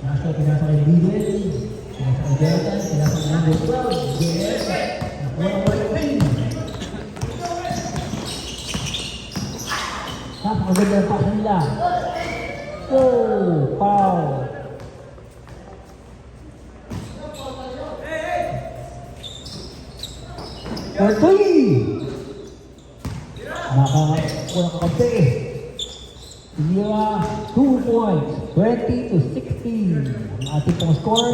Nasa pinasa kay Biden, pinasa kay Delta, pinasa kay number 12, JS, nakuha ang white pin. Napakaganda ang pass nila. Oh, foul. For 3. Nakakakampi. Tira, 2 points, 20-16. Ang ating pong score,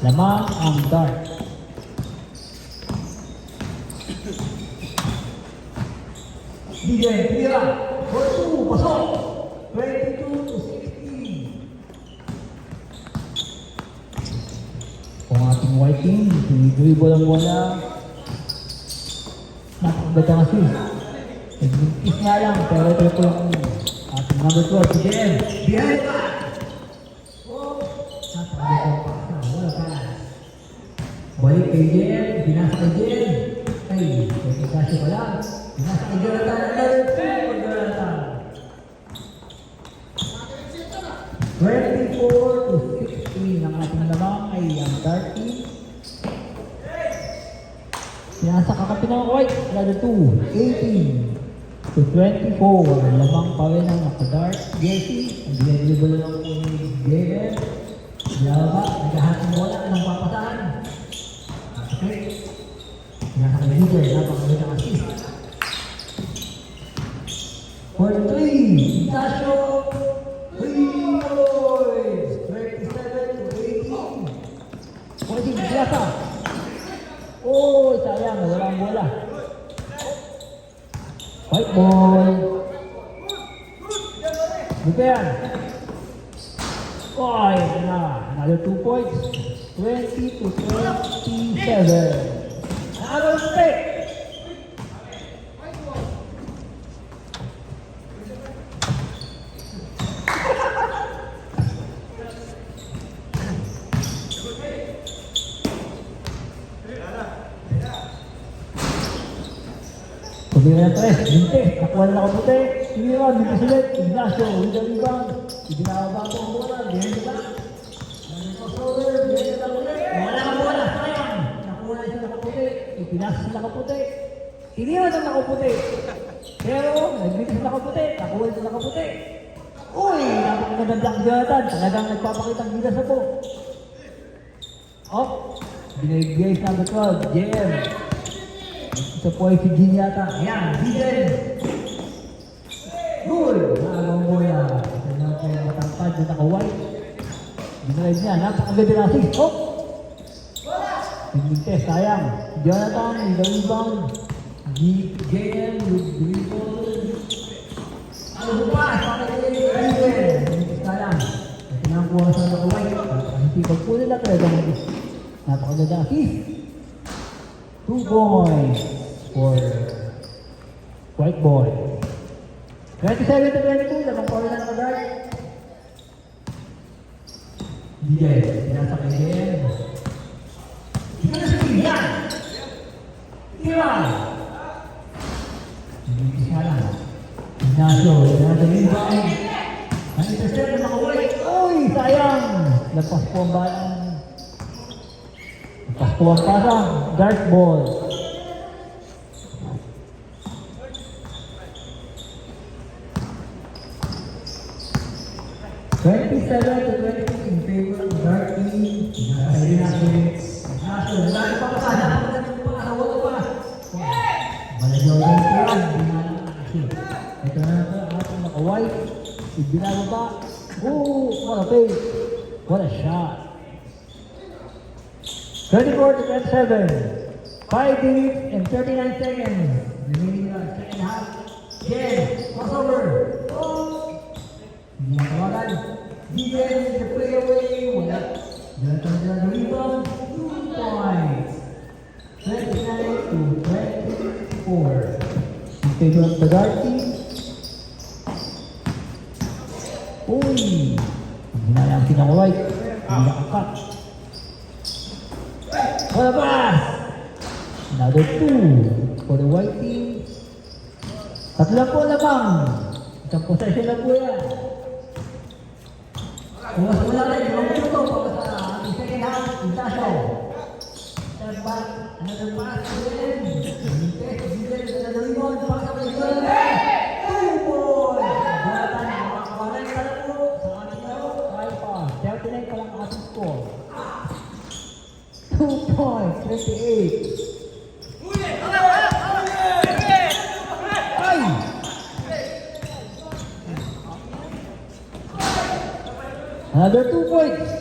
lamang ang dart. DJ, tira, for 2, pasok, 22-16. Kung ating white team, sinidribble ang wala. Napakaganda kasi. Nag-kiss nga lang, pero ito po yung ating number 12, si JM. Behind back! Oh! Napakaganda ang paksa, wala pa. Balik kay JM, binasa kay JM. Ay, may kasyo pa lang. Binasa kay Jonathan, another 2 for Jonathan. 24-16 ang ating lamang ay ang dart team. Pinasa kakampi ng white, another 2, 18-24. Lamang pa rin ang nakadart. Jesse, ang dinadribble lang po ni Gabriel. Lava, naghahating wala ng papasahan. Okay. Pinasa ka leader, napakaganda ng assist. For 3, Ignacio, 3 points, 27-18. Pwede, pinasa. Oh, sayang, walang bola. White ball. Bukan. Oh, another 2 points. 20-27. Another mistake. Pagkira ng 3, 20, nakuha na nakaputi. Tira, dito sulit, Ignacio, with the rebound. Ibinababa po ang bola, behind the back. Crossover, behind the back ulit. Wala ang bola, sayang. Nakuha na siya nakaputi. Ipinasa siya nakaputi. Tinira na nakaputi. Pero, nagbita siya nakaputi. Nakuha siya nakaputi. Uy, napakagandang block Jonathan. Talagang nagpapakita ang gila sa po. Oh, binigay sa number 12, JM. Ito po ay si Gin yata. Ayan, Gin! Good! Naalong bola. Ito na po yung matangkad na naka-white. Binalive niya, napakaganda na assist. Oh! Pagmintes, sayang. Jonathan, with the rebound. JM with dribble. Ano ba? Pagmintes, sayang. Ito na po sa naka-white. Kasi pagpo nila talaga napakaganda assist. 2 points for white boy. 27-22, lamang pa rin ang mag-guard. DJ, pinasa kay JM. Ito na si Yan! Tira! Hindi siya lang. Ignacio, another rebound. Ang intercept ng mga white. Uy, sayang! Lapas po ang balang. Paskuang pasang, dart ball. (27-22) in favor of dart team. Sabi natin, Ignacio, lagi pa kasana. Napagdating pa, nawala pa. Malagyawan ko yan. Ito na po, ating naka-white. Ibinababa. Oh, what a pace. What a shot. 24-27. 5 minutes and 39 seconds. Remaining on second half. Again, crossover. Oh! Hindi ang tawagan. Defense, the play away. Wala. Jonathan na the rebound. 2 points. 29-24. In favor of the guard team. Uy! Hinala ang pinaka-white. Hindi nakakat. What a pass! Another 2 for the white team. Tatlo po lamang. Isang possession lang po yan. Bukas mo lang rin, 2 minuto para sa ating second half, Ignacio. Step back, another pass to him. Test, another rebound, pass up the goal. 2 points! Jonathan, makakawalan ka na po sa ating laro. 5 pass, 39 pa lang ang ating score. 2 points, 28. Ay! Another 2 points.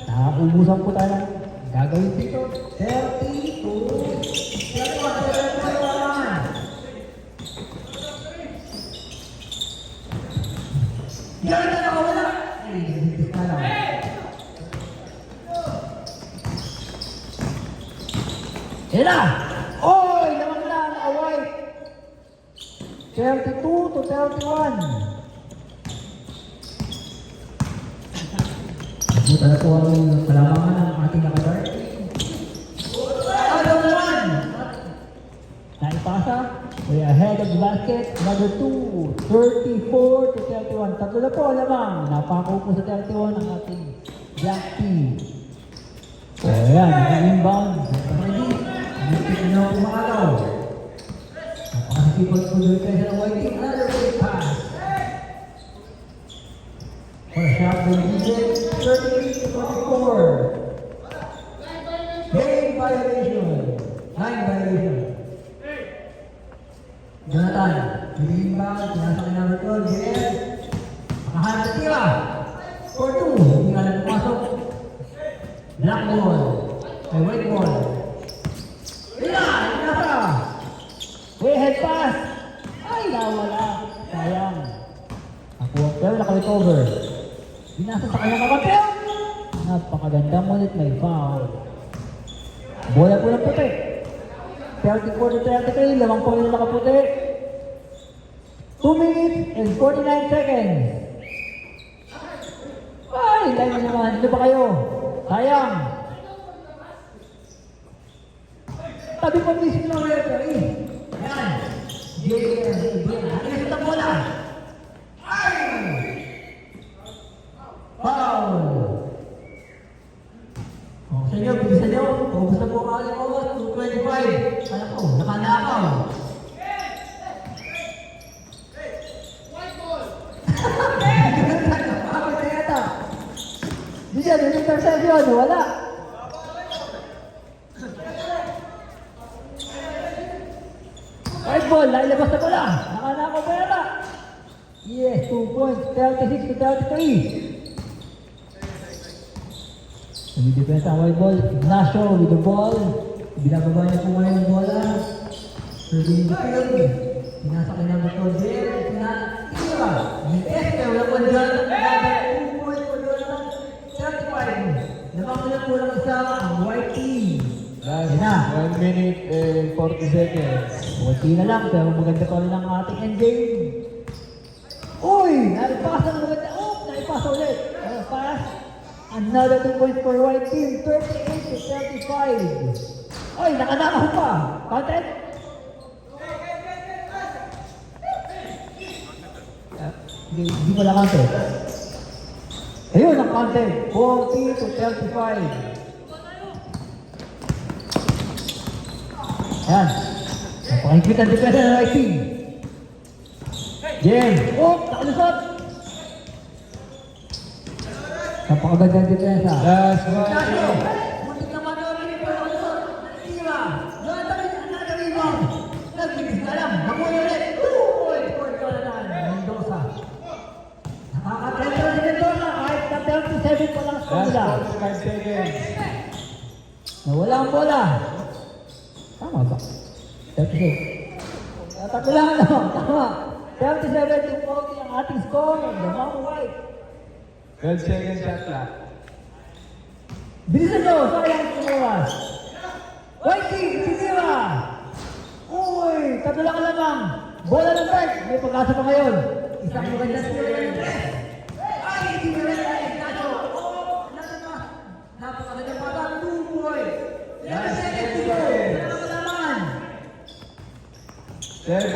Naubusan po tayo ng gagawin dito. 32. Yan na nakawala. Ay, hindi ka lang. Yan na! Oy! Naman na! Nakaway! 32 to 31. Ito na po ang kalamangan ng ating nakadart. Ano naman? Naipasa. Way ahead of the basket. Another 2. 34 to 31. Tatlo na po lamang. Napako po sa 31 ang ating Jack T. So ayan, nag-inbound. Ready. Nagpit na po makalaw. Napakasipag po doon kayo sa white team. Another great pass. For a shot from DJ, 38 to 24. Game violation. 9 violation. Jonathan, nag-inbound. Pinasok na number 12. Yes. Makahanap na tira. For 2. Hindi nga lang pumasok. Black ball. Ay, white ball. Tira! Nasa! Way ahead pass. Ay, nawala. Sayang. Nakuha pero naka-recover. Binasa sa kanyang kapatid. Napakaganda, ngunit may foul. Bola po ng puti. 34 to 33, lamang po yung nakaputi. 2 minutes and 49 seconds. Ay, tayo na naman. Dito ba kayo? Sayang. Tabi pa mismo ng referee. Ayan. Ayan sa bola. Ay! Foul! O, sa inyo, bilisan nyo. Kung gusto po kami oras, 2:25. Alam ko, nakanakaw. Nakakawal na yata. Hindi siya, yung interception, wala. White ball, nailabas na pala. Nakanakaw pa yata. Yes, 2 points, 36 to 33. Nag-defense ang white ball. Ignacio with the ball. Binababa niya po ngayon ang bola. Serving the field. Pinasa ka ng bato there. Pinatira. Esther, wala po dyan. 2 points po dyan. 35. Napakulat po lang isa ang white team. Last Yan na. 1 minute and 40 seconds. 40 na lang, pero maganda pa rin ang ating endgame. Uy! Naipasa na maganda. Oh! Naipasa ulit. Pass. Another 2 points for white team. 38 to 35. Uy! Nakanakaw pa. Content? Hindi mo lang content. Ayun ang content. 40 to 35. Ayan. Napakikita ang depensa ng right team. Jem. Oh, nakalusot. Napakaganda ang depensa. Last 1 Ignacio. minute. Muntik naman daw rin po yung nakalusot. Tira. Jonathan, another rebound. Nagbilis na lang. Nakuha ulit. 2 points for Jonathan Mendoza. Nakaka-10 si Mendoza. Kahit na 37 pa lang sa Last kanila. 45 seconds. Nawala ang bola. Tama ba? 36. Tatlo lang ano. Tama. 37 to 40 ang ating score. Lamang white. 12 seconds shot clock. Bilisan nyo. Sayang tumawas. White team. Titira. Uy. Tatlo lang lamang. Bola ng right. May pag-asa pa ngayon. Isang maganda sila. Ay, hindi mo rin tayo. Ignacio. Oh, napakaganda pa ba? 2 points. 11 seconds to go. Dalawa naman. 7,